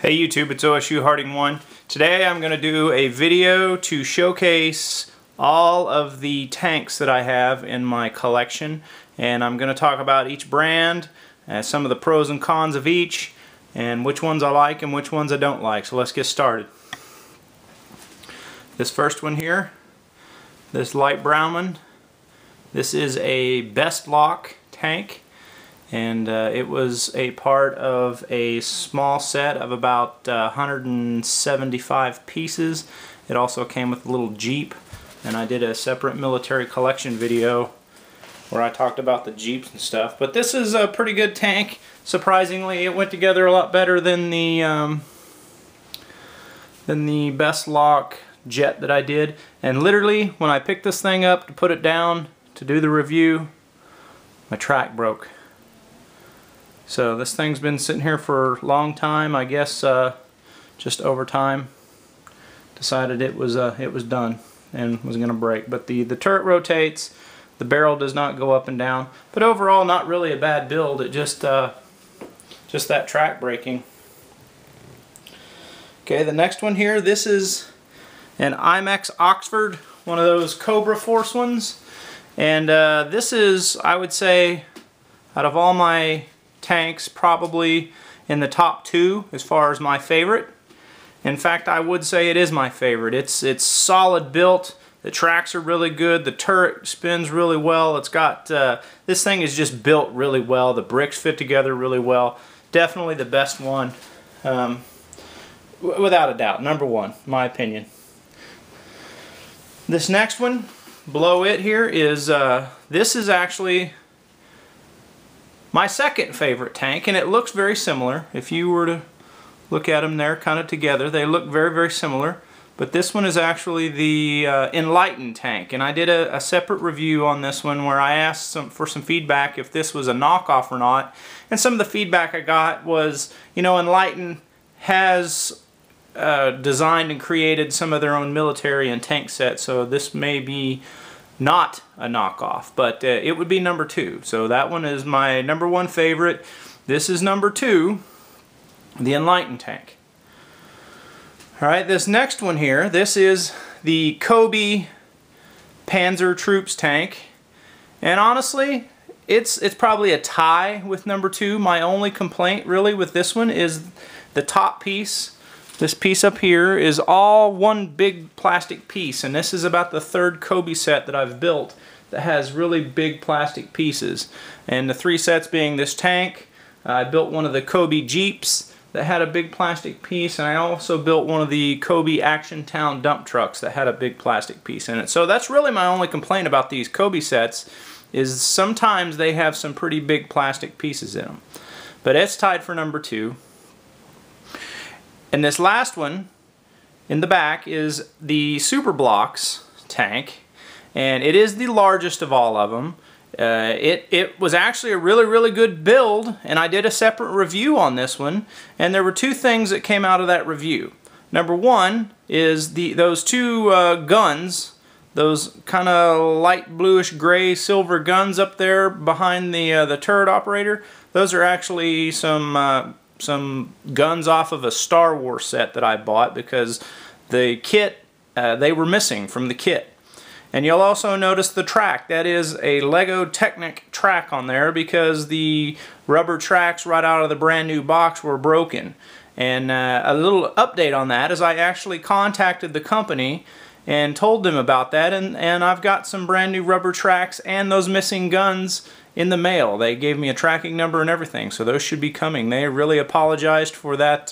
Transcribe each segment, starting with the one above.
Hey YouTube, it's OSU Harding 1. Today I'm going to do a video to showcase all of the tanks that I have in my collection, and I'm going to talk about each brand, some of the pros and cons of each, and which ones I like and which ones I don't like. So let's get started. This first one here, this light brown one, this is a Best Lock tank. And it was a part of a small set of about 175 pieces. It also came with a little Jeep, and I did a separate military collection video where I talked about the Jeeps and stuff. But this is a pretty good tank. Surprisingly, it went together a lot better than the Best Lock jet that I did. And literally, when I picked this thing up to put it down to do the review, my track broke. So this thing's been sitting here for a long time. I guess just over time decided it was done and was going to break. But the turret rotates, the barrel does not go up and down. But overall, not really a bad build. It just that track breaking. Okay, the next one here. This is an Imax Oxford, one of those Cobra Force ones, and this is, I would say, out of all my tanks, probably in the top 2 as far as my favorite. In fact, I would say it is my favorite. It's solid built. The tracks are really good. The turret spins really well. It's got this thing is just built really well. The bricks fit together really well. Definitely the best one, without a doubt. Number 1, in my opinion. This next one below it here is this is actually my second favorite tank, and it looks very similar. If you were to look at them there kind of together, they look very, very similar. But this one is actually the Enlighten Tank, and I did a separate review on this one where I asked for some feedback if this was a knockoff or not. And some of the feedback I got was, you know, Enlighten has designed and created some of their own military and tank sets, so this may be not a knockoff, but it would be number 2. So that one is my number 1 favorite. This is number 2, the Enlighten Tank. Alright, this next one here, this is the Cobi Panzer Troops tank. And honestly, it's probably a tie with number 2. My only complaint really with this one is the top piece. This piece up here is all one big plastic piece, and this is about the 3rd Cobi set that I've built that has really big plastic pieces. And the 3 sets being this tank, I built one of the Cobi Jeeps that had a big plastic piece, and I also built one of the Cobi Action Town dump trucks that had a big plastic piece in it. So that's really my only complaint about these Cobi sets, is sometimes they have some pretty big plastic pieces in them. But it's tied for number 2. And this last one in the back is the SuperBlox tank, and it is the largest of all of them. It was actually a really, really good build, and I did a separate review on this one, and there were 2 things that came out of that review. Number 1 is those 2 guns, those kind of light bluish gray silver guns up there behind the turret operator. Those are actually some guns off of a Star Wars set that I bought because the kit, they were missing from the kit. And you'll also notice the track. That is a Lego Technic track on there because the rubber tracks right out of the brand new box were broken. And a little update on that is I actually contacted the company and told them about that, and I've got some brand new rubber tracks and those missing guns in the mail. They gave me a tracking number and everything, so those should be coming. They really apologized for that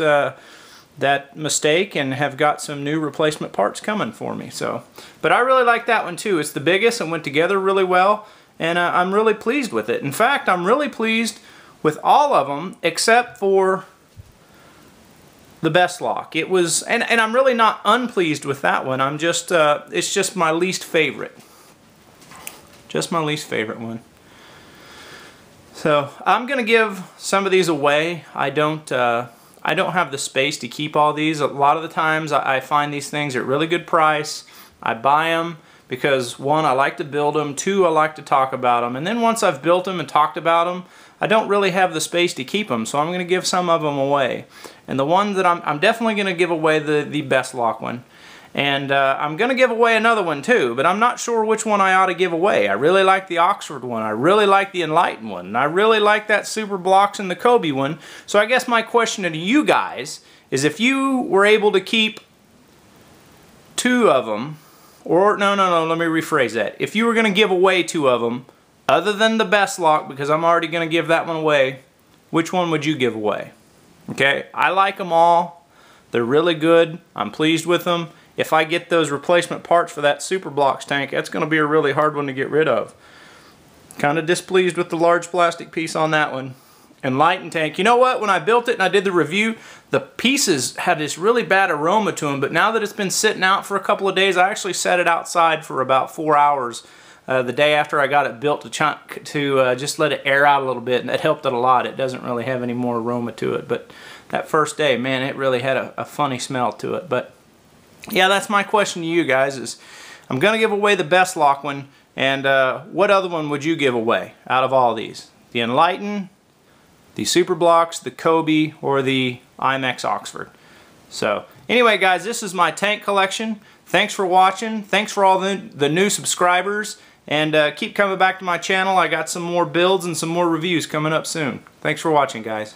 that mistake and have got some new replacement parts coming for me. So, but I really like that one too. It's the biggest and went together really well, and I'm really pleased with it. In fact, I'm really pleased with all of them except for the Best Lock. It was, and I'm really not unpleased with that one. I'm just, it's just my least favorite. Just my least favorite one. So I'm gonna give some of these away. I don't have the space to keep all these. A lot of the times I find these things at really good price. I buy them because 1, I like to build them, 2, I like to talk about them, and then once I've built them and talked about them, I don't really have the space to keep them, so I'm going to give some of them away. And the one that I'm definitely going to give away the best lock one. And I'm going to give away another one too, but I'm not sure which one I ought to give away. I really like the Oxford one. I really like the Enlighten one. And I really like that SuperBlox and the Cobi one. So I guess my question to you guys is, if you were able to keep 2 of them, or no, let me rephrase that. If you were going to give away 2 of them, other than the best lock, because I'm already going to give that one away, which one would you give away? Okay, I like them all. They're really good. I'm pleased with them. If I get those replacement parts for that SuperBlox tank, that's going to be a really hard one to get rid of. Kind of displeased with the large plastic piece on that one. Enlighten Tank. You know what? When I built it and I did the review, the pieces had this really bad aroma to them, but now that it's been sitting out for a couple of days, I actually set it outside for about 4 hours the day after I got it built to just let it air out a little bit, and that helped it a lot. It doesn't really have any more aroma to it, but that first day, man, it really had a funny smell to it. But yeah, that's my question to you guys, is I'm going to give away the best lock one, and what other one would you give away out of all these? The Enlighten, the SuperBlox, the Cobi, or the Imax Oxford? So anyway, guys, this is my tank collection. Thanks for watching. Thanks for all the new subscribers, and keep coming back to my channel. I got some more builds and some more reviews coming up soon. Thanks for watching, guys.